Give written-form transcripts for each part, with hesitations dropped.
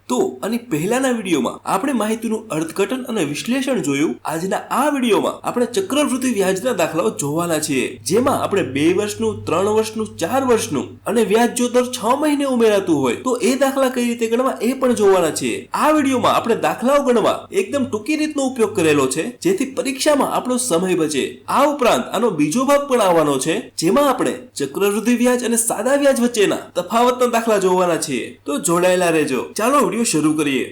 તો અને પહેલાના વિડીયોમાં આપણે માહિતીનું અર્થઘટન અને વિશ્લેષણ જોયું. આજના આ વિડીયોમાં આપણે ચક્રવૃદ્ધિ વ્યાજના દાખલાઓ જોવાના છીએ, જેમાં આપણે 2 વર્ષનું, 3 વર્ષનું, 4 વર્ષનું અને વ્યાજ જો દર 6 મહિને ઉમેરાતું હોય તો એ દાખલા કઈ રીતે ગણવા એ પણ જોવાના છીએ. આ વિડીયોમાં આપણે દાખલાઓ ગણવા એકદમ ટૂંકી રીતનો ઉપયોગ કરેલો છે, જેથી પરીક્ષામાં આપણો સમય બચે. આ ઉપરાંત આનો બીજો ભાગ પણ આવવાનો છે, જેમાં આપણે ચક્રવૃદ્ધિ વ્યાજ અને સાદા વ્યાજ વચ્ચેના તફાવતના દાખલા જોવાના છીએ. તો જોડાયેલા રહેજો. ચાલો વિડીયો શરૂ કરીએ.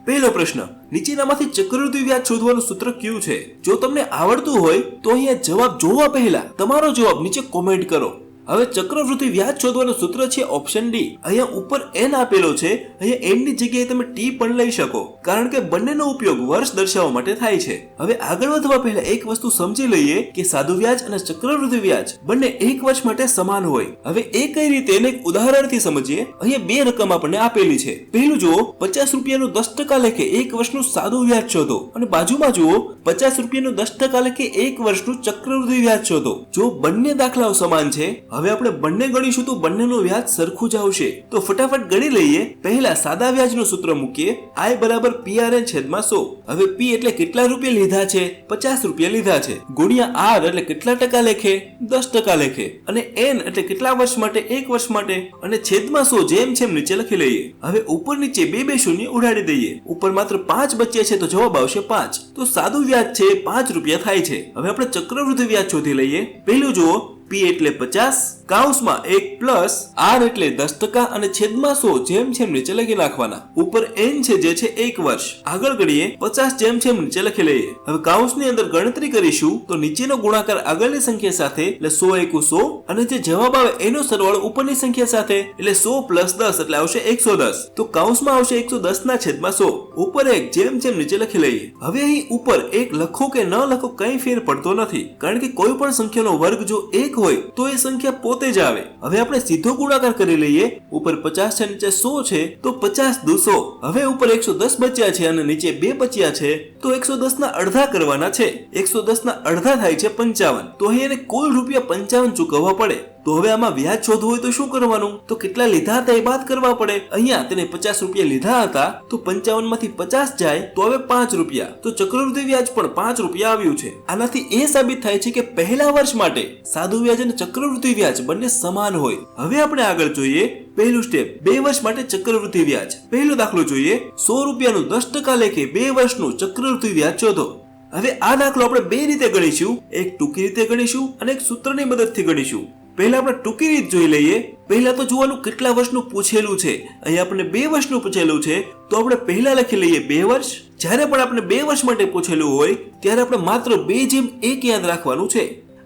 પહેલો પ્રશ્ન, નીચેનામાંથી ચક્રવૃદ્ધિ વ્યાજ શોધવાનું સૂત્ર કયું છે? જો તમને આવડતું હોય તો અહીંયા જવાબ જોવા પહેલા તમારો જવાબ નીચે કોમેન્ટ કરો. હવે ચક્રવૃદ્ધિ વ્યાજ શોધવાનું સૂત્ર છે ઓપ્શન ડી. અહીંયા ઉપર n આપેલો છે, અહીંયા n ની જગ્યાએ તમે t પણ લઈ શકો, કારણ કે બંનેનો ઉપયોગ વર્ષ દર્શાવવા માટે થાય છે. હવે આગળ વધવા પહેલા એક વસ્તુ સમજી લઈએ કે સાદું વ્યાજ અને ચક્રવૃદ્ધિ વ્યાજ બંને એક વર્ષ માટે સમાન હોય. હવે એ કઈ રીતે એને એક ઉદાહરણથી સમજીએ. અહીંયા બે રકમ આપણને આપેલી છે. પહેલું જુઓ, 50 રૂપિયાનું 10% લેખે એક વર્ષનું સાદું વ્યાજ શોધો, અને બાજુમાં જુઓ 50 રૂપિયાનું 10% લેખે એક વર્ષનું ચક્રવૃદ્ધિ વ્યાજ શોધો. જો બંને દાખલાઓ સમાન છે, હવે આપણે બંને ગણીશું તો બંનેનું વ્યાજ સરખું જ આવશે. તો ફટાફટ ગણી લઈએ. પહેલા સાદા વ્યાજનું સૂત્ર મૂકીએ, I = PRN / 100. હવે P એટલે કેટલા રૂપિયા લીધા છે? 50 રૂપિયા લીધા છે, ગુણ્યા R એટલે કેટલા ટકા લેખે? 10% લેખે, અને N એટલે કેટલા વર્ષ માટે? 1 વર્ષ માટે, અને છેદમાં 100 જેમ છે નીચે લખી લઈએ. હવે ઉપર નીચે બે શૂન્ય ઉડાડી દઈએ. ઉપર માત્ર 5 બચ્યા છે તો જવાબ આવશે 5. તો સાદું વ્યાજ છે 5 રૂપિયા થાય છે. હવે આપણે ચક્રવૃદ્ધિ વ્યાજ શોધી લઈએ. પહેલું જુઓ, P એટલે 50, કાઉન્સમાં 1 પ્લસ R એટલે 10% અને છેદમાં 100 જેમ છે નીચે લખી નાખવાના. ઉપર N છે જે છે 1 વર્ષ. આગળ ગણીએ, 50 જેમ છે નીચે લખી લઈએ. હવે કાઉન્સની અંદર ગણતરી કરીશું તો નીચેનો ગુણાકાર આગળની સંખ્યા સાથે એટલે 100 × 100, અને જે જવાબ આવે એનો સરવાળો ઉપરની સંખ્યા સાથે એટલે 100 + 10 એટલે આવશે 110. તો કાઉન્સમાં આવશે 110 ના છેદમાં 100. ઉપર 1 જેમ છે નીચે લખી લઈએ. હવે અહીં ઉપર 1 લખો કે ન લખો કઈ ફેર પડતો નથી, કારણ કે કોઈ પણ સંખ્યાનો વર્ગ જો 1 હોય તો એ સંખ્યા પોતે જ આવે. હવે આપણે સીધો ગુણાકાર કરી લઈએ. ઉપર 50 છે, નીચે 100 છે, તો 50 × 100. હવે ઉપર 110 બચ્યા છે અને નીચે 2 બચ્યા છે, તો 110 ના અડધા કરવાના છે. 110 ના અડધા થાય છે 55. તો અહીં એને કુલ રૂપિયા 55 ચૂકવવા પડે. તો હવે આમાં વ્યાજ શોધવું હોય તો શું કરવાનું? તો કેટલા લીધા હતા એ બાદ કરવા પડે. અહીંયા તેને 50 રૂપિયા લીધા હતા, તો 55 માંથી 50 જાય તો હવે 5 રૂપિયા. તો ચક્રવૃદ્ધિ વ્યાજ પણ 5 રૂપિયા આવ્યું છે. આનાથી એ સાબિત થાય છે કે પહેલા વર્ષ માટે સાદું વ્યાજ અને ચક્રવૃદ્ધિ વ્યાજ બંને સમાન હોય. હવે આપણે આગળ જોઈએ. પહેલું સ્ટેપ, 2 વર્ષ માટે ચક્રવૃદ્ધિ વ્યાજ. પહેલો દાખલો જોઈએ, 100 રૂપિયાનું 10% લેખે 2 વર્ષનું ચક્રવૃદ્ધિ વ્યાજ શોધો. હવે આ દાખલો આપણે બે રીતે ગણીશું. એક ટૂંકી રીતે ગણીશું અને એક સૂત્રની મદદથી ગણીશું. પહેલા આપણે ટૂંકી રીત જોઈ લઈએ. પહેલા તો જોવાનું કેટલા વર્ષનું પૂછેલું છે. અહીં આપણે 2 વર્ષનું પૂછેલું છે, તો આપણે પહેલા લખી લઈએ 2 વર્ષ. જ્યારે પણ આપણે 2 વર્ષ માટે પૂછેલું હોય ત્યારે આપણે માત્ર 2/1 યાદ રાખવાનું છે.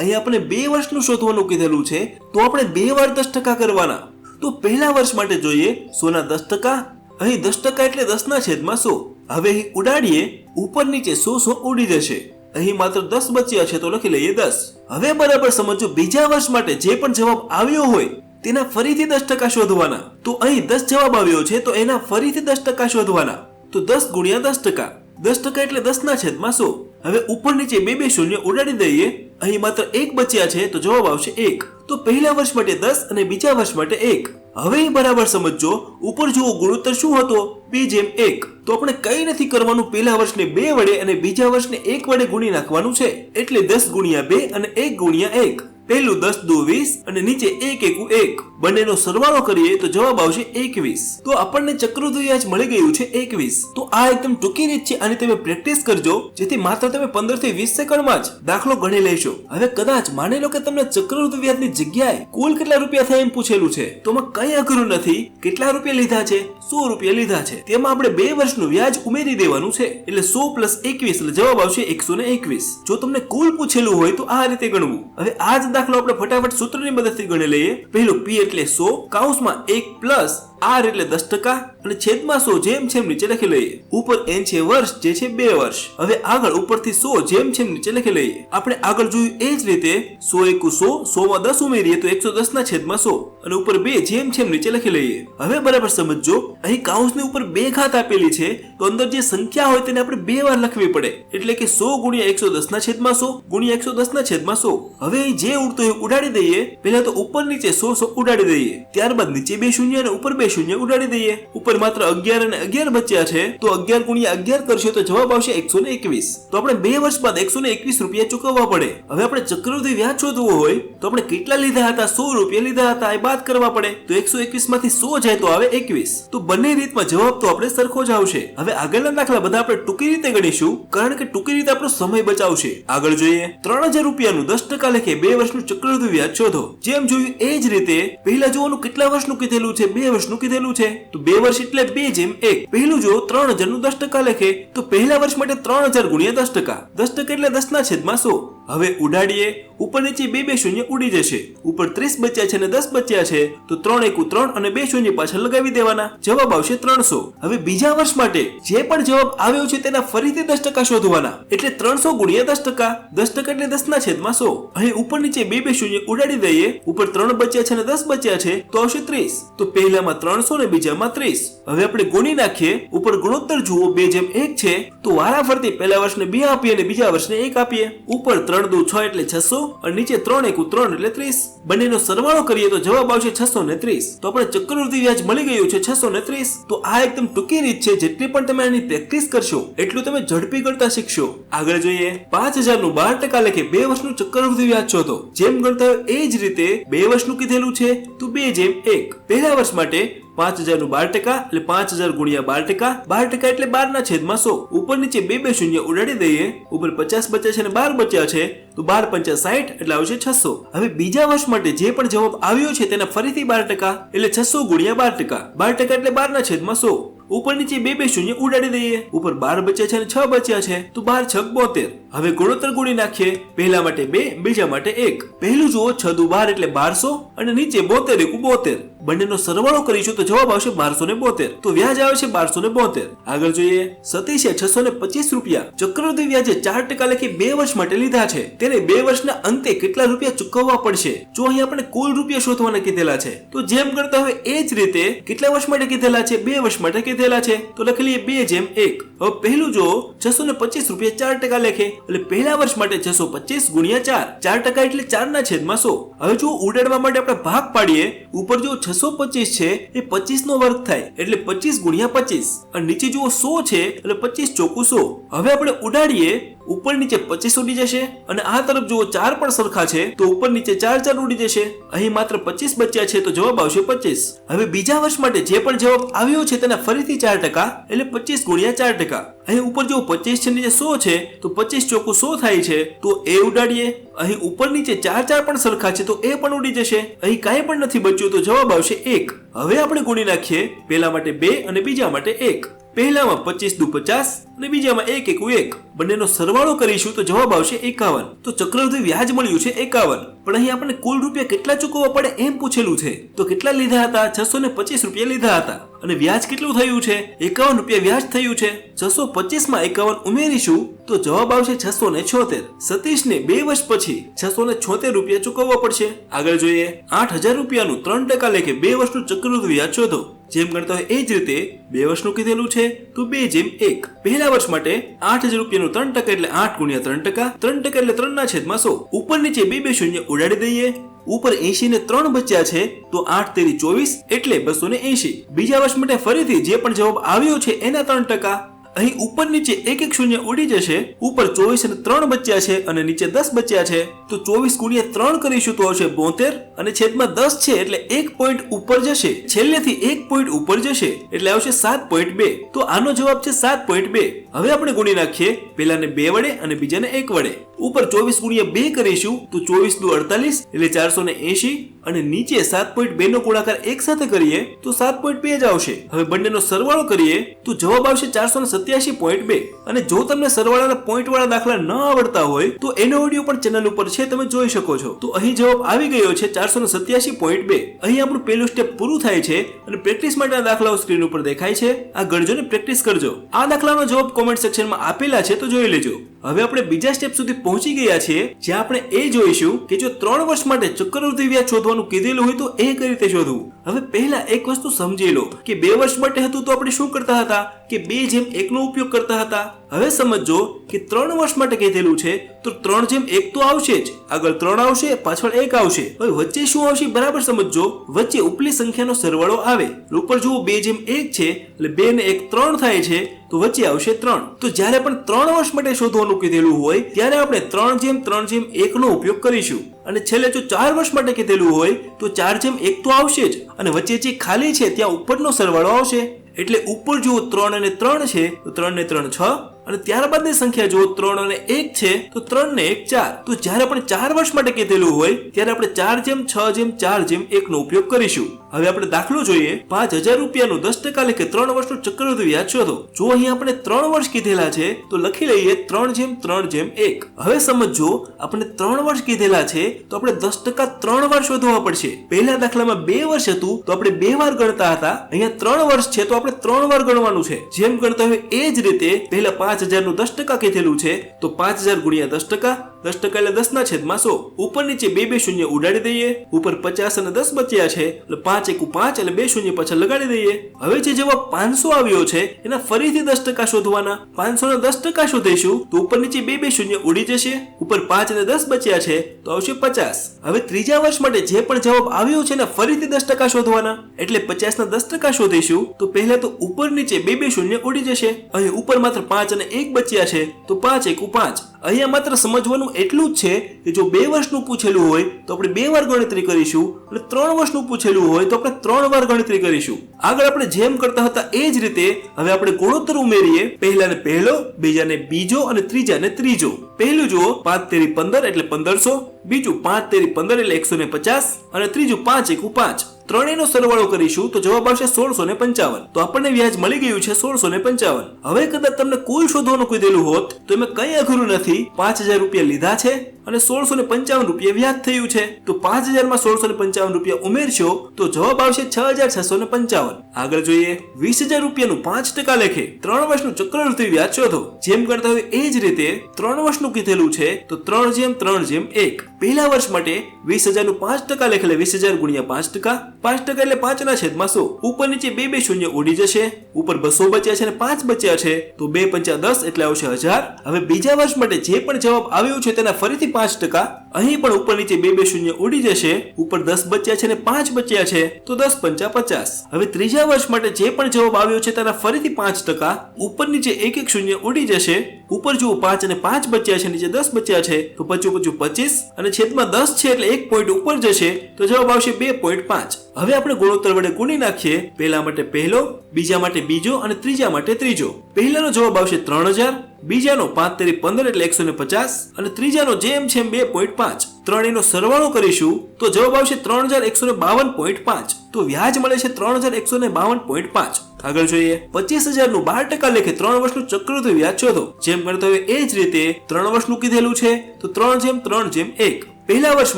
અહીં આપણે 2 વર્ષનું શોધવાનું કીધેલું છે, તો આપણે 2 વાર 10% કરવાના. તો પહેલા વર્ષ માટે જોઈએ 100 ના 10%. અહીં 10% એટલે 10 ના છેદમાં 100. હવે અહીં ઉડાડીએ, ઉપર નીચે 100 ઉડી જશે. અહીં માત્ર 10 બચ્યા છે તો લખી લઈએ 10. હવે બરાબર સમજો, બીજા વર્ષ માટે જે પણ જવાબ આવ્યો હોય તેના ફરીથી 10% શોધવાના. તો અહીં 10 જવાબ આવ્યો છે તો એના ફરીથી 10% શોધવાના. તો 10 × 10%. 10% એટલે 10 ના છેદમાં 100. હવે ઉપર નીચે બે શૂન્ય ઉડાડી દઈએ. અહીં માત્ર 1 બચ્યા છે તો જવાબ આવશે 1. તો પહેલા વર્ષ માટે 10 અને બીજા વર્ષ માટે 1. હવે બરાબર સમજો, ઉપર જુઓ ગુણોત્તર શું હતો? 2/1. તો આપણે કઈ નથી કરવાનું, પહેલા વર્ષને 2 વડે અને બીજા વર્ષને 1 વડે ગુણી નાખવાનું છે. એટલે 10 × 2 અને 1 × 1. પહેલું 10 × 2 = 20 અને નીચે 1 × 1 = 1. બંનેનો સરવાળો કરીએ તો જવાબ આવશે 21. તો આપણને ચક્રવૃદ્ધિ વ્યાજ મળી ગયું છે 21. તો આ એકદમ ટૂંકી રીત છે. આની તમે પ્રેક્ટિસ કરજો, જેથી માત્ર તમે 15 થી 20 સેકન્ડમાં જ દાખલો ગણી લેશો. હવે કદાચ માની લો કે તમને ચક્રવૃદ્ધિ વ્યાજની જગ્યાએ કુલ કેટલા રૂપિયા થાય એમ પૂછેલું છે, તો માં કઈ અઘરું નથી. કેટલા રૂપિયા લીધા છે? 100 રૂપિયા લીધા છે. તેમાં આપણે 2 વર્ષનું વ્યાજ ઉમેરી દેવાનું છે, એટલે 100 + 21 એટલે જવાબ આવશે 121. જો તમને કુલ પૂછેલું હોય તો આ રીતે ગણવું. હવે આ જ દાખલો આપણે ફટાફટ સૂત્રની મદદથી ગણી લઈએ. પહેલું P એટલે 100, કાઉન્સમાં 1 પ્લસ R એટલે 10% અને છેદમાં 100 જેમ છે નીચે લખી લઈએ. ઉપર n છે વર્ષ જે છે 2 વર્ષ. હવે આગળ ઉપરથી 100 જેમ છે નીચે લખી લઈએ. આપણે આગળ જોયું એ જ રીતે 100 એકુ 100, 100 માં 10 ઉમેરીએ તો 110 ના છેદમાં 100 અને ઉપર 2 જેમ છે નીચે લખી લઈએ. હવે બરાબર સમજજો, અહીં કૌંસની ઉપર 2 ઘાત આપેલી છે તો અંદર જે સંખ્યા હોય તેને આપણે 2 વાર લખવી પડે, એટલે કે 100 ગુણ્યા 110 ના છેદમાં 100 ગુણ્યા 110 ના છેદમાં 100. હવે અહીં જે ઉડતું હોય ઉડાડી દઈએ. પહેલા તો ઉપર નીચે 100 ઉડાડી દઈએ, ત્યારબાદ નીચે 2 શૂન્ય અને ઉપર 2 શૂન્ય ઉડાડી દઈએ. ઉપર માત્ર 11 અને 11 બચ્યા છે તો 11 ગુણ્યા 11 કરશો તો જવાબ આવશે 121. તો આપણે 2 વર્ષ બાદ 121 રૂપિયા ચૂકવવા પડે. હવે આપણે ચક્રવૃદ્ધિ વ્યાજ શોધવું હોય તો આપણે કેટલા લીધા હતા? 100 રૂપિયા લીધા હતા, એ બાદ કરવા પડે. તો 121 માંથી 100 જાય તો આવે 21. તો બંને રીતમાં જવાબ તો આપણે સરખો જ આવશે. હવે આગળના દાખલા બધા આપણે ટૂંકી રીતે ગણીશું, કારણ કે ટૂંકી રીતે આપણો સમય બચાવશે. આગળ જોઈએ. 3000 રૂપિયાનું 10% લેખે 2 વર્ષનું ચક્રવૃદ્ધિ વ્યાજ શોધો. જેમ જોયું એ જ રીતે પહેલા જોવાનું કેટલા વર્ષનું કીધેલું છે? 2 વર્ષનું કીધેલું છે. તો 2 વર્ષ એટલે 2 જેમ 1. પહેલું જો 3000 નું 10% લેખે તો પહેલા વર્ષ માટે 3000 ગુણ્યા 10%. 10% એટલે 10 ના છેદમાં 100. હવે ઉડાડીએ. ઉપર નીચે 2 શૂન્ય ઉડી જશે. ઉપર 30 બચ્યા છે અને 10 બચ્યા છે તો 3 એકુ 3 અને 2 શૂન્ય પાછળ લગાવી દેવાના. જવાબ આવશે 300. હવે બીજા વર્ષ માટે જે પણ જવાબ આવ્યો છે તેના ફરીથી 10% શોધવાના, એટલે 300 ગુણ્યા 10%. 10% એટલે 10 ના છેદમાં 100. અહીં ઉપર નીચે 2 શૂન્ય ઉડાડી દઈએ. ઉપર 3 બચ્યા છે અને 10 બચ્યા છે તો આવશે 30. તો પહેલામાં 300 અને બીજામાં 30. હવે આપણે ગુણી નાખીએ. ઉપર ગુણોત્તર જુઓ 2 જેમ 1 છે તો વારાફરતી પહેલા વર્ષને 2 આપીએ અને બીજા વર્ષને 1 આપીએ. ઉપર 3 દુ 6 એટલે 600 અને નીચે 3 એકુ 3 એટલે 30. બંનેનો સરવાળો કરીએ તો જવાબ આવશે 630. તો આપણે ચક્રવૃદ્ધિ વ્યાજ મળી ગયું છે 630. તો આ એકદમ ટૂંકી રીત છે. જેટલી પણ તમે આની પ્રેક્ટિસ કરશો એટલું તમે ઝડપી ગણતા શીખશો. આગળ જોઈએ. 5000 નું 12% લેખે 2 વર્ષનું ચક્રવૃદ્ધિ વ્યાજ શોધો. જેમ ગણતા હોય એ જ રીતે 2 વર્ષનું કીધેલું છે તો 2 જેમ 1. પહેલા વર્ષ માટે 5000 નું 12% એટલે 5000 ગુણ્યા 12%. 12% એટલે 12 ના છેદમાં 100. ઉપર નીચે 2 શૂન્ય ઉડાડી દઈએ. ઉપર 50 બચ્યા છે અને 12 બચ્યા છે તો 12 પંચા 60 એટલે આવશે 600. હવે બીજા વર્ષ માટે જે પણ જવાબ આવ્યો છે તેના ફરીથી 12% એટલે 600 ગુણ્યા 12%. 12% એટલે 12 ના છેદમાં 100. ઉપર નીચે 2 શૂન્ય ઉડાડી દઈએ. ઉપર 12 બચ્યા છે અને 6 બચ્યા છે તો 12 6 72. હવે ગુણોત્તર ગુણી નાખીએ. પહેલા માટે 2, બીજા માટે 1. પહેલું જુઓ 6 દુ 12 એટલે 1200 અને નીચે 72 એકુ 72. બંનેનો સરવાળો કરીશું તો જવાબ આવશે 1272. તો વ્યાજ આવે છે 1272. આગળ જોઈએ. સતીશે 625 રૂપિયા ચક્રવૃદ્ધિ વ્યાજે 4% લેખે 2 વર્ષ માટે લીધા છે. તેને 2 વર્ષના અંતે કેટલા રૂપિયા ચૂકવવા પડશે? જો અહીં આપણે કુલ રૂપિયા શોધવાના કીધેલા છે તો જેમ કરતા હોય એ જ રીતે કેટલા વર્ષ માટે કીધેલા છે? 2 વર્ષ માટે કીધેલા છે તો લખી લઈએ 2 જેમ 1. હવે પહેલું જો 625 રૂપિયા 4% લેખે એટલે પહેલા વર્ષ માટે 625 ગુણ્યા 4. 4% એટલે 4 ના છેદમાં 100. હવે જો ઉડાડવા માટે આપણે ભાગ પાડીએ. ઉપર જો 625 છે એ 25 નો વર્ગ થાય એટલે 25 ગુણ્યા 25 અને નીચે જુઓ 100 છે એટલે 25 ચોકુ 100. હવે આપણે ઉડાડીએ. ઉપર નીચે 25 ઉડી જશે અને આ તરફ જુઓ 4 પણ સરખા છે તો ઉપર નીચે 4 ઉડી જશે. અહીં માત્ર 25 બચ્યા છે તો જવાબ આવશે 25. હવે બીજા વર્ષ માટે જે પણ જવાબ આવ્યો છે તેના ફરીથી 4% એટલે 25 ગુણ્યા 4%. અહીં ઉપર જો 25 છે નીચે 100 છે તો 25 ચોકુ 100 થાય છે તો એ ઉડાડીએ. અહીં ઉપર નીચે 4 પણ સરખા છે તો એ પણ ઉડી જશે. અહીં કાંઈ પણ નથી બચ્યું તો જવાબ આવશે 1. હવે આપણે ગુણી નાખીએ. પહેલા માટે 2 અને બીજા માટે 1. પહેલામાં 25 દુ 50 અને બીજામાં 1 એકુ 1. બંનેનો સરવાળો કરીશું તો જવાબ આવશે 51. તો ચક્રવૃદ્ધિ વ્યાજ મળ્યું છે 51. પણ અહીં આપણને કુલ રૂપિયા કેટલા ચૂકવવા પડે એમ પૂછેલું છે. તો કેટલા લીધા હતા? 625 રૂપિયા લીધા હતા અને વ્યાજ કેટલું થયું છે? 51 રૂપિયા વ્યાજ થયું છે. 625 માં 51 ઉમેરીશું તો જવાબ આવશે 676. સતીશને 2 વર્ષ પછી 676 રૂપિયા ચૂકવવા પડશે. આગળ જોઈએ. 8000 રૂપિયાનું 3% લેખે 2 વર્ષનું ચક્રવૃદ્ધિ વ્યાજ શોધો. જેમ ગણતા હોય એ જ રીતે 2 વર્ષનું કીધેલું છે તો 2 જેમ 1. પહેલા વર્ષ માટે 8000 રૂપિયાનું 3% એટલે 8 ગુણ્યા 3%. 3% એટલે 3 ના છેદમાં 100. ઉપર નીચે 2 શૂન્ય ઉડાડી દઈએ. ઉપર 80 ને 3 બચ્યા છે તો 8 તેરી 24 એટલે 280. બીજા વર્ષ માટે ફરીથી જે પણ જવાબ આવ્યો છે એના 3%. અહીં ઉપર નીચે 1 શૂન્ય ઉડી જશે. ઉપર 24 અને 3 બચ્યા છે અને નીચે 10 બચ્યા છે તો 24 ગુણ્યા 3 કરીશું તો આવશે 72 અને છેદમાં 10 છે એટલે 1 પોઈન્ટ ઉપર જશે. છેલ્લેથી 1 પોઈન્ટ ઉપર જશે એટલે આવશે 7.2. તો આનો જવાબ છે 7.2. હવે આપણે ગુણી નાખીએ. પહેલાને 2 વડે અને બીજાને 1 વડે. ઉપર 24 ગુણ્યા 2 કરીશું તો 24 દુ 48 એટલે 480 અને નીચે 7.2 નો ગુણાકાર એક સાથે કરીએ તો 7.2 જ આવશે. હવે બંનેનો સરવાળો કરીએ તો જવાબ આવશે 487.2. અને જો તમને સરવાળાના પોઈન્ટ વાળા દાખલા ન આવડતા હોય તો એનો વિડીયો પણ ચેનલ ઉપર છે, તમે જોઈ શકો છો. તો અહીં જવાબ આવી ગયો છે 487.2. અહીં આપણું પહેલું સ્ટેપ પૂરું થાય છે અને પ્રેક્ટિસ માટેના દાખલાઓ સ્ક્રીન ઉપર દેખાય છે. આ ગણજો ને પ્રેક્ટિસ કરજો. આ દાખલાનો જવાબ કોમેન્ટ સેક્શનમાં આપેલા છે તો જોઈ લેજો. હવે આપણે બીજા સ્ટેપ સુધી પહોંચી ગયા છીએ, જ્યાં આપણે એ જોઈશું કે જો 3 વર્ષ માટે ચક્રવૃદ્ધિ વ્યાજ શોધવાનું કીધેલું હોય તો એ કઈ રીતે શોધવું. હવે પહેલા એક વસ્તુ સમજી લો કે 2 વર્ષ માટે હતું તો આપણે શું કરતા હતા કે 2:1 નો ઉપયોગ કરતા હતા. હવે સમજો કે 3 વર્ષ માટે કીધેલું છે તો 3:1 તો આવશે જ. આગળ 3 આવશે, પાછળ 1 આવશે. હવે વચ્ચે શું આવશે બરાબર સમજો. વચ્ચે ઉપલી સંખ્યાનો સરવાળો આવે. ઉપર જુઓ 2:1 છે એટલે 2 ને 1 3 થાય છે તો વચ્ચે આવશે 3. તો જ્યારે પણ 3 વર્ષ માટે શોધવાનું કીધેલું હોય ત્યારે આપણે 3:3:1 નો ઉપયોગ કરીશું. અને છેલ્લે જો 4 વર્ષ માટે કીધેલું હોય તો 4:1 તો આવશે જ અને વચ્ચે જે ખાલી છે ત્યાં ઉપરનો સરવાળો આવશે. એટલે ઉપર જુઓ 3 અને 3 છે તો 3 ને 3 6 અને ત્યારબાદની સંખ્યા જુઓ 3 અને 1 છે તો 3 ને 1 4. તો જ્યારે પણ 4 વર્ષ માટે કીધેલું હોય ત્યારે આપણે 4:6:4:1 નો ઉપયોગ કરીશું. હવે આપણે દાખલો જોઈએ. 5000 રૂપિયાનું 10% લેખે 3 વર્ષનું ચક્રવૃદ્ધિ વ્યાજ શોધો. જો અહીં આપણે 3 વર્ષ કીધેલા છે તો લખી લઈએ 3:3:1. હવે સમજો આપણે 3 વર્ષ કીધેલા છે તો આપણે 10% 3 વાર શોધવા પડશે. પહેલા દાખલામાં 2 વર્ષ હતું તો આપણે 2 વાર ગણતા હતા. અહીંયા 3 વર્ષ છે તો આપણે 3 વાર ગણવાનું છે. જેમ ગણતા હોય એ જ રીતે પહેલા 5000 નું 10% કીધેલું છે તો 5000 ગુણ્યા 10%. 10% એટલે 10 ના છેદમાં 100. ઉપર નીચે 2 શૂન્ય ઉડાડી દઈએ. ઉપર 50 અને 10 બચ્યા છે એટલે 5 × 5 એટલે 2 શૂન્ય પાછળ લગાડી દઈએ. હવે જે જવાબ 500 આવ્યો છે એના ફરીથી 10% શોધવાના. 500 ના 10% શોધીશું તો ઉપર નીચે 2 શૂન્ય ઉડી જશે. ઉપર 5 અને 10 બચ્યા છે તો આવશે 50. હવે ત્રીજા વર્ષ માટે જે પણ જવાબ આવ્યો છે એના ફરીથી 10% શોધવાના. એટલે 50 ના 10% શોધીશું તો પહેલા તો ઉપર નીચે 2 શૂન્ય ઉડી જશે. અહીં ઉપર માત્ર 5 અને 1 બચ્યા છે તો 5 × 5. અહીંયા માત્ર સમજવાનું એટલું જ છે કે જો 2 વર્ષનું પૂછેલું હોય તો આપણે 2 વાર ગણતરી કરીશું અને 3 વર્ષનું પૂછેલું હોય તો આપણે 3 વાર ગણતરી કરીશું. આગળ આપણે જેમ કરતા હતા એ જ રીતે હવે આપણે ગુણોત્તર ઉમેરીએ. પહેલાને પહેલો, બીજાને બીજો અને ત્રીજાને ત્રીજો. પહેલું જુઓ 5 × 3 = 15 એટલે 1500. બીજું 5 × 15 એટલે 150 અને ત્રીજું 5 × 5. ત્રણેયનો સરવાળો કરીશું તો જવાબ આવશે 1655. તો આપણને વ્યાજ મળી ગયું છે 1655. હવે કદાચ તમને કુલ શોધવાનું કીધેલું હોત તો એમાં કઈ અઘરું નથી. 5000 રૂપિયા લીધા છે અને 1655 રૂપિયા વ્યાજ થયું છે તો 5000 માં 1655 રૂપિયા ઉમેરશો તો જવાબ આવશે 6655. આગળ જોઈએ 20000 રૂપિયાનું 5% લેખે 3 વર્ષનું ચક્રવૃદ્ધિ વ્યાજ શોધો. જેમ કરતા હોય એ જ રીતે 3 વર્ષનું કીધેલું છે તો 3:3:1. પહેલા વર્ષ માટે 20000 નું 5% લેખે 20000 ગુણ્યા 5%. 5% એટલે 5 ના છેદમાં 100. ઉપર નીચે 2 શૂન્ય ઉડી જશે. ઉપર 200 બચ્યા છે અને 5 બચ્યા છે તો 2 × 5 = 10 એટલે આવશે 1000. હવે બીજા વર્ષ માટે જે પણ જવાબ આવ્યો છે તેના ફરીથી 5%. અહીં પણ ઉપર નીચે 2 શૂન્ય ઉડી જશે. ઉપર 10 બચ્યા છે અને 5 બચ્યા છે તો 10 × 5 = 50. હવે ત્રીજા વર્ષ માટે જે પણ જવાબ આવ્યો છે તેના ફરીથી 5%. ઉપર નીચે 1 શૂન્ય ઉડી જશે. ઉપર જુઓ 5 અને 5 બચ્યા છે, નીચે 10 બચ્યા છે તો 25 × 25 અને છેદમાં 10 છે એટલે 1 પોઈન્ટ ઉપર જશે તો જવાબ આવશે 2.5. હવે આપણે ગુણોત્તર વડે ગુણી નાખીએ. પહેલા માટે પહેલો, બીજા માટે બીજો અને ત્રીજા માટે ત્રીજો. પહેલાનો જવાબ આવશે 3000, બીજાનો 5 × 15 એટલે 150 અને ત્રીજાનો જેમ છે 2.5. ત્રણેયનો સરવાળો કરીશું તો જવાબ આવશે 3152.5. તો વ્યાજ મળે છે 3152.5. આગળ જોઈએ 25000 નું 12% લેખે 3 વર્ષનું ચક્રવૃદ્ધિ વ્યાજ શોધો. જેમ કરતા હોય એ જ રીતે 3 વર્ષનું કીધેલું છે તો 3:3:1. પહેલા વર્ષ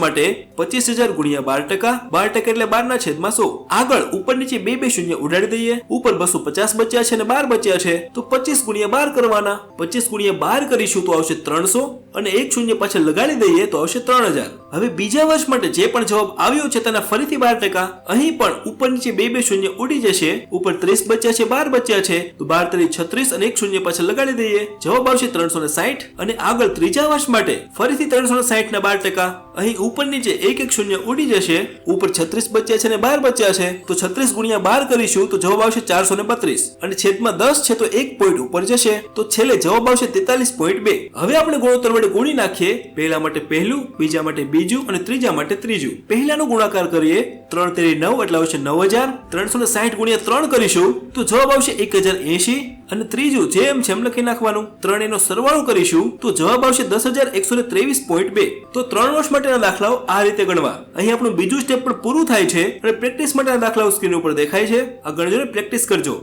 માટે 25000 ગુણ્યા 12%. 12% એટલે 12 ના છેદમાં 100. આગળ ઉપર નીચે 2 શૂન્ય ઉડાડી દઈએ. ઉપર 250 બચ્યા છે અને 12 બચ્યા છે તો 25 × 12 કરવાના. 25 × 12 કરીશું તો આવશે 300 અને 1 શૂન્ય પાછળ લગાડી દઈએ તો આવશે 3000. હવે બીજા વર્ષ માટે જે પણ જવાબ આવ્યો છે તેના ફરીથી 12%. અહીં પણ ઉપર નીચે 2 શૂન્ય ઉડી જશે. ઉપર 30 બચ્યા છે, 12 બચ્યા છે તો 12 × 36 અને 1 શૂન્ય પાછળ લગાડી દઈએ. જવાબ આવશે 360. અને આગળ ત્રીજા વર્ષ માટે ફરીથી 360 ના 12%. અહીં ઉપર નીચે 1 શૂન્ય ઉડી જશે. ઉપર 36 બચ્યા છે અને 12 બચ્યા છે તો 36 × 12 કરીશું તો જવાબ આવશે 432 અને છેદમાં 10 છે તો 1 પોઈન્ટ ઉપર જશે તો છેલ્લે જવાબ આવશે 43.2. હવે આપણે ગુણોત્તર વડે ગુણી નાખીએ. પહેલા માટે પહેલું, બીજા માટે બીજું અને ત્રીજા માટે ત્રીજું. પહેલાનો ગુણાકાર કરીએ. 3 × 3 = 9 એટલે આવશે 9000. 360 × 3 કરીશું તો જવાબ આવશે 1080 અને ત્રીજું જેમ જેમ લખી નાખવાનું. ત્રણેયનો સરવાળો કરીશું તો જવાબ આવશે 10,123.2. તો 3 વર્ષ માટેના દાખલાઓ આ રીતે ગણવા. અહીં આપણું બીજું સ્ટેપ પણ પૂરું થાય છે અને પ્રેક્ટિસ માટેના દાખલાઓ સ્ક્રીન ઉપર દેખાય છે. આ ગણજો ને પ્રેક્ટિસ કરજો.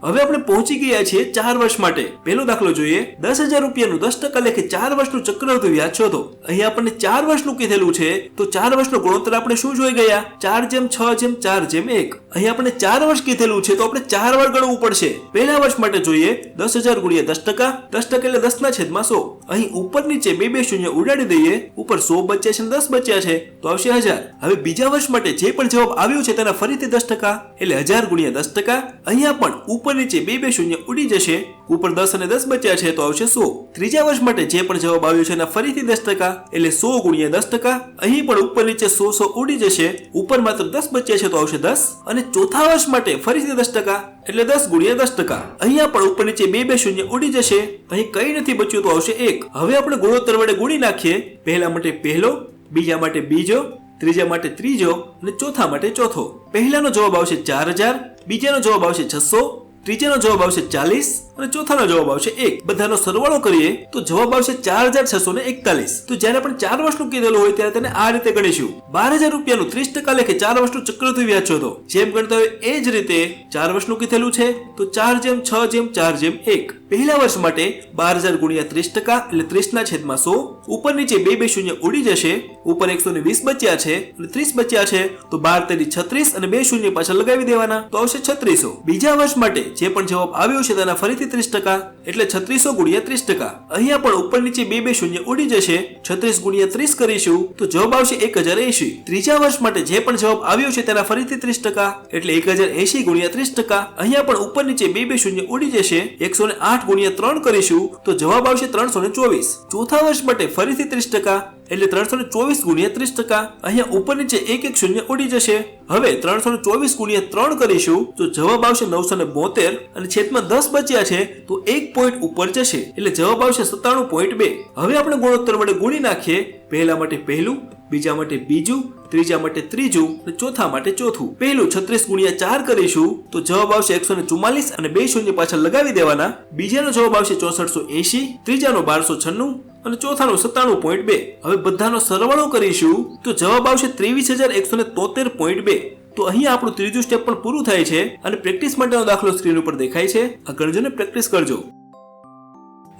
હવે આપણે પહોંચી ગયા છીએ 4 વર્ષ માટે. પહેલો દાખલો જોઈએ. 10,000 રૂપિયાનું 10% લેખે 4 વર્ષનું ચક્રવૃદ્ધિ વ્યાજ શોધો. અહીં આપણને 4 વર્ષનું કીધેલું છે તો 4 વર્ષનો ગુણોત્તર આપણે શું જોઈ ગયા? 4:6:4:1. અહીં આપણને 4 વર્ષ કીધેલું છે તો આપણે 4 વાર ગણવું પડશે. પહેલા વર્ષ માટે જોઈએ 10,000 ગુણ્યા 10%. 10% એટલે 10/100. અહીં ઉપર નીચે બે શૂન્ય ઉડાડી દઈએ. ઉપર 100 બચ્યા છે 10 બચ્યા છે તો આવશે 1000. હવે બીજા વર્ષ માટે જે પણ જવાબ આવ્યો છે તેના ફરીથી 10% એટલે 1000 ગુણ્યા 10%. અહીંયા પણ ઉપર નીચે બે શૂન્ય ઉડી જશે. ઉપર 10 અને 10 બચ્યા છે તો આવશે 100. ત્રીજા વર્ષ માટે જે પણ જવાબ આવ્યો છે એના ફરીથી 10% એટલે 100 ગુણ્યા 10%. અહીં પણ ઉપર નીચે 100 ઉડી જશે. ઉપર માત્ર 10 બચ્યા છે તો આવશે 10. અને ચોથા વર્ષ માટે ફરીથી 10% એટલે 10 ગુણ્યા 10%. અહીંયા પણ ઉપર નીચે બે શૂન્ય ઉડી જશે. અહીં કઈ નથી બચ્યું તો આવશે 1. હવે આપણે ગુણોત્તર વડે ગુણી નાખીએ. પહેલા માટે પહેલો, બીજા માટે બીજો, ત્રીજા માટે ત્રીજો અને ચોથા માટે ચોથો. પહેલાનો જવાબ આવશે 4000, બીજાનો જવાબ આવશે 600, ત્રીજાનો જવાબ આવશે 40 અને ચોથાનો જવાબ આવશે 1. બધાનો સરવાળો કરીએ તો જવાબ આવશે 4641. તો જ્યારે આપણે 4 વર્ષનું કીધેલું હોય ત્યારે તેને આ રીતે ગણીશું. 12,000 રૂપિયાનું 30% લેખે 4 વર્ષનું ચક્રવૃદ્ધિ વ્યાજ શોધો. જેમ ગણતા હોય એ જ રીતે 4 વર્ષનું કીધેલું છે તો 4:6:4:1. પહેલા વર્ષ માટે 12,000 ગુણ્યા 30% એટલે 30/100. ઉપર નીચે બે શૂન્ય ઉડી જશે. ઉપર 120 બચ્યા છે અને 30 બચ્યા છે તો 12 36 અને બે શૂન્ય પાછળ લગાવી દેવાના તો આવશે 3600. બીજા વર્ષ માટે જે પણ જવાબ આવ્યો છે તેના ફરીથી 30% એટલે 3600 ગુણ્યા 30%. અહીંયા પણ ઉપર નીચે બે શૂન્ય ઉડી જશે. 36 ગુણ્યા 30 કરીશું તો જવાબ આવશે 1080. ત્રીજા વર્ષ માટે જે પણ જવાબ આવ્યો છે તેના ફરીથી 30% એટલે 1080 ગુણ્યા 30%. અહીંયા પણ ઉપર નીચે બે શૂન્ય ઉડી જશે. 108 ગુણ્યા 3 કરીશું તો જવાબ આવશે 324. ચોથા વર્ષ માટે ફરીથી 30% એટલે 324 ગુણ્યા 30%. અહીંયા ઉપર નીચે એક શૂન્ય ઉડી જશે. હવે 324 ગુણ્યા 3 કરીશું તો જવાબ આવશે 972 અને છેદમાં 10 બચ્યા છે તો 1 પોઈન્ટ ઉપર જશે એટલે જવાબ આવશે 97.2. હવે આપણે ગુણોત્તર વડે ગુણી નાખીએ. પહેલા માટે પહેલું, બીજા માટે બીજું, ત્રીજા માટે ત્રીજું અને ચોથા માટે ચોથું. પહેલું 36 ગુણ્યા 4 કરીશું તો જવાબ આવશે 144 અને બે શૂન્ય પાછળ લગાવી દેવાના. બીજાનો જવાબ આવશે 6480, ત્રીજાનો 1296 અને ચોથાનો 97.2. હવે બધાનો સરવાળો કરીશું તો જવાબ આવશે 23,173.2. તો અહીંયા આપણું ત્રીજું સ્ટેપ પણ પૂરું થાય છે અને પ્રેક્ટિસ માટેનો દાખલો સ્ક્રીન ઉપર દેખાય છે. આ ગણજો ને પ્રેક્ટિસ કરજો.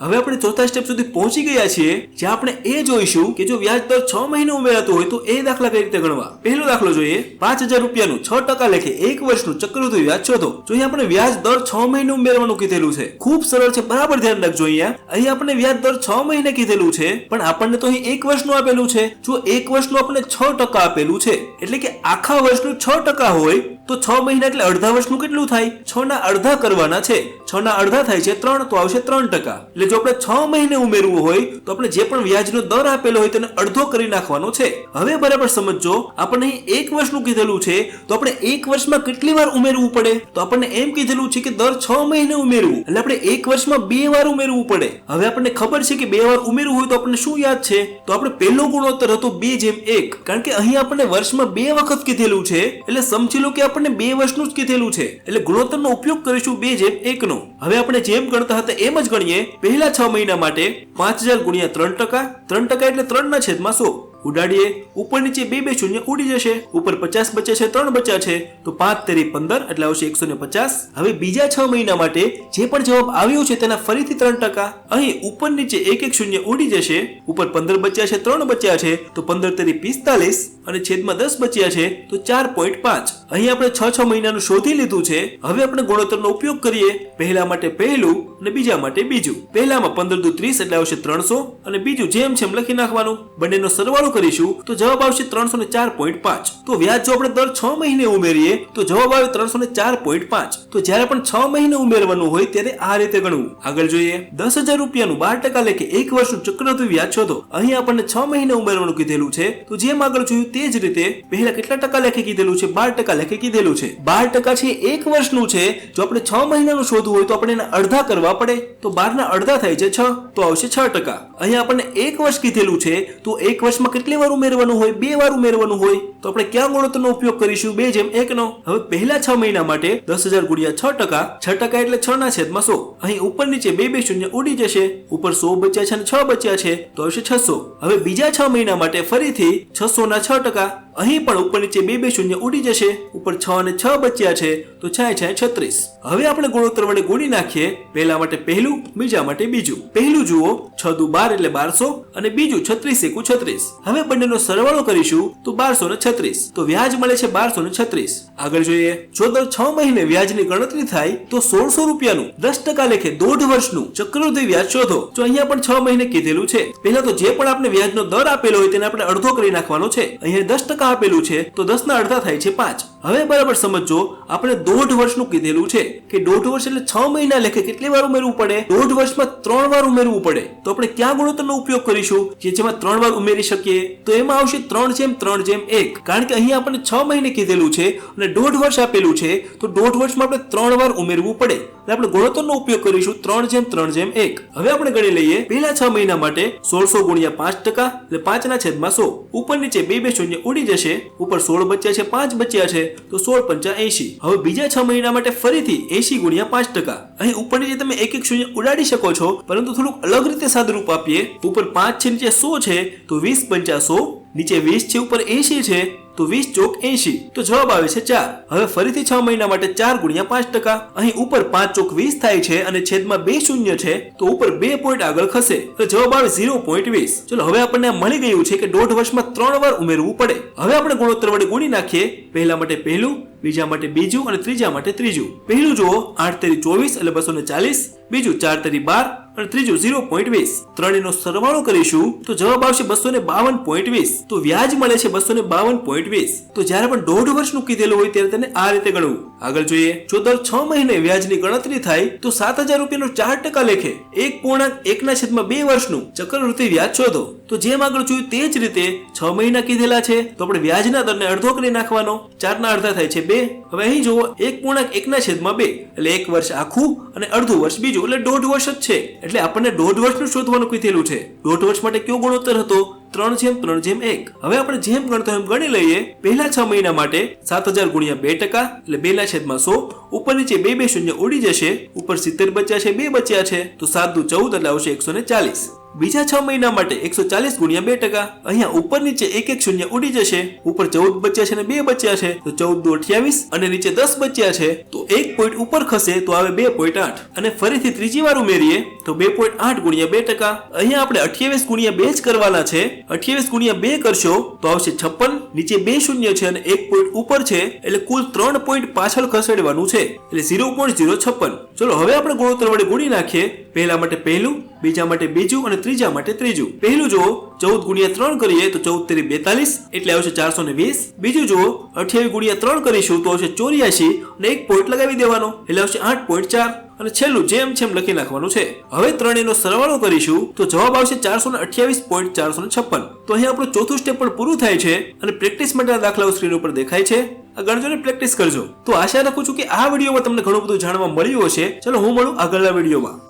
હવે આપણે ચોથા સ્ટેપ સુધી પહોંચી ગયા છીએ જ્યાં આપણે એ જોઈશું કે જો વ્યાજ દર 6 મહિને ઉમેરાતું હોય તો એ દાખલા કઈ રીતે ગણવા. પહેલો દાખલો જોઈએ. 5,000 રૂપિયાનું 6% લેખે 1 વર્ષનું ચક્રવૃદ્ધિ વ્યાજ શોધો. જો અહીંયા આપણે વ્યાજ દર 6 મહિને ઉમેરવાનું કીધેલું છે. ખૂબ સરળ છે, બરાબર ધ્યાન રાખજો. અહીં આપણે વ્યાજ દર 6 મહિને કીધેલું છે પણ આપણને તો અહીં 1 વર્ષનું આપેલું છે. જો 1 વર્ષનું આપણને 6% આપેલું છે એટલે કે આખા વર્ષનું 6% હોય તો 6 મહિના એટલે અડધા વર્ષનું કેટલું થાય? 6 ના અડધા કરવાના છે. 6 ના અડધા થાય છે 3 તો આવશે 3%. એટલે જો આપણે 6 મહિને ઉમેરવું હોય તો આપણે જે પણ વ્યાજનો દર આપેલો હોય તેને અડધો કરી નાખવાનો છે. હવે બરાબર સમજજો. આપણને અહીં 1 વર્ષનું કીધેલું છે તો આપણે 1 વર્ષમાં કેટલી વાર ઉમેરવું પડે? તો આપણને એમ કીધેલું છે કે દર 6 મહિને ઉમેરવું એટલે આપણે 1 વર્ષમાં 2 વાર ઉમેરવું પડે. હવે આપણને ખબર છે કે 2 વાર ઉમેરવું હોય તો આપણને શું યાદ છે? તો આપણે પહેલો ગુણોત્તર હતો 2:1. કારણ કે અહીં આપણને વર્ષમાં 2 વખત કીધેલું છે એટલે સમજી લો કે આપણને 2 વર્ષનું જ કીધેલું છે એટલે ગુણોત્તરનો ઉપયોગ કરીશું 2:1 નો. હવે આપણે જેમ ગણતા હતા એમ જ ગણીએ. પહેલા 6 મહિના માટે 5,000 ગુણ્યા 3%. 3% એટલે 3/100 ઉડાડીએ. ઉપર નીચે બે શૂન્ય ઉડી જશે. ઉપર 50 બચ્યા છે 3 બચ્યા છે તો 5×3=15 એટલે આવશે 150. હવે બીજા 6 મહિના માટે જે પણ જવાબ આવ્યો છે તેના ફરીથી 3%. અહીં ઉપર નીચે એક શૂન્ય ઉડી જશે. ઉપર 15 બચ્યા છે 3 બચ્યા છે તો 15×3=45 અને છેદમાં 10 બચ્યા છે તો 4.5. અહીં આપણે 6 મહિનાનું શોધી લીધું છે. હવે આપણે ગુણોત્તરનો ઉપયોગ કરીએ. પહેલા માટે પહેલું અને બીજા માટે બીજું. પહેલામાં 15×30 એટલે આવશે 300 અને બીજું જેમ જેમ લખી નાખવાનું. બંનેનો સરવાળો કરીશું તો જવાબ આવશે 304.5. તો વ્યાજ જો આપણે દર 6 મહિને ઉમેરીએ તો જવાબ આવે 304.5. તો જ્યારે પણ 6 મહિને ઉમેરવાનું હોય ત્યારે આ રીતે ગણવું. આગળ જોઈએ. 10,000 રૂપિયાનું 12% લેખે 1 વર્ષનું ચક્રવૃદ્ધિ વ્યાજ શોધો. અહીં આપણને 6 મહિને ઉમેરવાનું કીધેલું છે તો જેમ આગળ જોયું તે જ રીતે પહેલા કેટલા ટકા લેખે કીધેલું છે? 12% લેખે કીધેલું છે. 12% છે 1 વર્ષનું છે. જો આપણે 6 મહિનાનું શોધવું હોય તો આપણે એના અડધા કરવા પડે, તો 12 ના અડધા થાય છે 6, તો આવશે 6%. અહીંયા આપણને 1 વર્ષ કીધેલું છે, તો 1 વર્ષમાં કેટલી વાર ઉમેરવાનું હોય? 2 વાર ઉમેરવાનું હોય. તો આપણે ક્યાં ગુણોત્તરનો ઉપયોગ કરીશું? 2:1 નો. હવે પહેલા 6 મહિના માટે 10,000 ગુણ્યા 6%, 6% એટલે 6/100. અહીં ઉપર નીચે 2 શૂન્ય ઉડી જશે, ઉપર 100 બચ્યા છે અને 6 બચ્યા છે, તો આવશે 600. હવે બીજા 6 મહિના માટે ફરીથી 600 ના 6%, અહીં પણ ઉપર નીચે 2 શૂન્ય ઉડી જશે, ઉપર 6 અને 6 બચ્યા છે, તો 36. હવે આપણે ગુણોત્તર વડે ગુણી નાખીએ. પહેલા માટે પહેલું, બીજા માટે બીજું. પહેલું જુઓ, 6 દુ 12 એટલે 1200 અને બીજું 36 એકુ 36. હવે બંનેનો સરવાળો કરીશું તો 1236, તો વ્યાજ મળે છે 1236. આગળ જોઈએ, જો દર 6 મહિને વ્યાજની ગણતરી થાય તો 1600 રૂપિયાનું 10% લેખે દોઢ વર્ષનું ચક્રવૃદ્ધિ વ્યાજ શોધો. જો અહીંયા પણ 6 મહિને કીધેલું છે. પહેલા તો જે પણ આપણે વ્યાજનો દર આપેલો હોય તેને આપણે અડધો કરી નાખવાનો છે. અહીંયા 10% આપેલું છે, તો 10 ના અડધા થાય છે 5. હવે બરાબર સમજો, આપણે દોઢ વર્ષનું કીધેલું છે કે દોઢ વર્ષ એટલે 6 મહિના લેખે કેટલી વાર ઉમેરવું પડે? દોઢ વર્ષમાં 3 વાર ઉમેરવું પડે. તો આપણે ક્યાં ગુણોત્તરનો ઉપયોગ કરીશું કે જેમાં 3 વાર ઉમેરી શકીએ? તો એમાં આવશે 3:3:1. કારણ કે અહીંયા આપણને 6 મહિને કીધેલું છે અને દોઢ વર્ષ આપેલું છે, તો દોઢ વર્ષમાં આપણે 3 વાર ઉમેરવું પડે. એટલે આપણે ગુણોત્તરનો ઉપયોગ કરીશું 3:3:1. હવે આપણે ગણી લઈએ. પહેલા 6 મહિના માટે 1600 ગુણ્યા 5%, એટલે 5/100. ઉપર નીચે 2 શૂન્ય ઉડી જશે, ઉપર 16 બચ્યા છે, 5 બચ્યા છે, તો 16×5 = 80. હવે બીજા 6 મહિના માટે ફરીથી 80 ગુણ્યા 5%. અહીં ઉપર નીચે તમે એક શૂન્ય ઉડાડી શકો છો, પરંતુ થોડુંક અલગ રીતે સાદુરૂપ આપીએ. ઉપર 5 છે, નીચે 100 છે, તો 20×100. નીચે 20 છે, ઉપર 80 છે, તો 20×80, તો જવાબ આવે છે 4. હવે ફરીથી 6 મહિના માટે 4 ગુણ્યા 5%. અહીં ઉપર 5×20 થાય છે અને છેદમાં 2 શૂન્ય છે, તો ઉપર 2 પોઈન્ટ આગળ ખસે, તો જવાબ આવે 0.20. ચલો હવે આપણને મળી ગયું છે કે દોઢ વર્ષમાં 3 વાર ઉમેરવું પડે. હવે આપણે ગુણોત્તર વડે ગુણી નાખીએ. પહેલા માટે પહેલું, બીજા માટે બીજું અને ત્રીજા માટે ત્રીજું. પહેલું જુઓ, 8×3 = 24 એટલે 240. બીજું 4×3 = 12 અને ત્રીજું 0.20. ત્રણેયનો સરવાળો કરીશું તો જવાબ આવશે 252.20. તો વ્યાજ મળે છે 252.20. તો જ્યારે પણ દોઢ વર્ષનું કીધેલું હોય ત્યારે તેને આ રીતે ગણવું. આગળ જોઈએ, જો દર 6 મહિને વ્યાજની ગણતરી થાય તો 7,000 રૂપિયાનો 4% લેખે 1.1/2 વર્ષનું ચક્રવૃદ્ધિ વ્યાજ શોધો. તો જેમ આગળ જોયું તે જ રીતે 6 મહિના કીધેલા છે, તો આપણે વ્યાજના દરને અડધો કરી નાખવાનો. 4 ના અડધા થાય છે 2. હવે અહીં જુઓ, 1.1/2 એટલે 1 વર્ષ આખું અને અડધું વર્ષ બીજું, એટલે દોઢ વર્ષ જ છે. એટલે આપણને દોઢ વર્ષનું શોધવાનું કીધેલું છે. દોઢ વર્ષ માટે કયો ગુણોત્તર હતો? 3:3:1. હવે આપણે જેમ ગણતો એમ ગણી લઈએ. પહેલા 6 મહિના માટે 7,000 ગુણ્યા 2%, એટલે 2/100. ઉપર નીચે 2 શૂન્ય ઉડી જશે, ઉપર 70 બચ્યા છે, 2 બચ્યા છે, તો 7 દુ 14 એટલે આવશે 140. બીજા 6 મહિના માટે 140 ગુણ્યા 2%. અહીંયા ઉપર નીચે 1 શૂન્ય ઉડી જશે, ઉપર 14 બચ્યા છે અને 2 બચ્યા છે, તો 14 દુ 28 અને નીચે 10 બચ્યા છે, તો 1 પોઈન્ટ ઉપર ખસે, તો આવે 2.8. અને ફરીથી ત્રીજી વાર ઉમેરીએ તો 2.8 ગુણ્યા 2%. અહીંયા આપણે 28 ગુણ્યા 2 જ કરવાના છે. 28 ગુણ્યા 2 કરશો તો આવશે 56. નીચે 2 શૂન્ય છે અને 1 પોઈન્ટ ઉપર છે, એટલે કુલ 3 પોઈન્ટ પાછળ ખસેડવાનું છે, એટલે 0.056. ચલો હવે આપણે ગુણોત્તર વડે ગુણી નાખીએ. પહેલા માટે પહેલું, બીજા માટે બીજું અને ત્રીજા માટે ત્રીજું. પહેલું જુઓ, 14 ગુણ્યા 3 કરીએ તો 14×3 = 42 એટલે આવશે 420. બીજું જુઓ, 28 ગુણ્યા 3 કરીશું તો આવશે 84 અને 1 પોઈન્ટ લગાવી દેવાનો, એટલે આવશે 8.4. અને છેલ્લું જેમ છે એમ લખી નાખવાનું છે. હવે ત્રણેયનો સરવાળો કરીશું તો જવાબ આવશે 428.456. તો અહીં આપણું ચોથું સ્ટેપ પણ પૂરું થાય છે અને પ્રેક્ટિસ માટેના દાખલાઓ સ્ક્રીન ઉપર દેખાય છે. આ ગણજો ને પ્રેક્ટિસ કરજો. તો આશા રાખું છું કે આ વિડીયોમાં તમને ઘણું બધું જાણવા મળ્યું હશે. ચલો હું મળું આગળના વિડીયોમાં.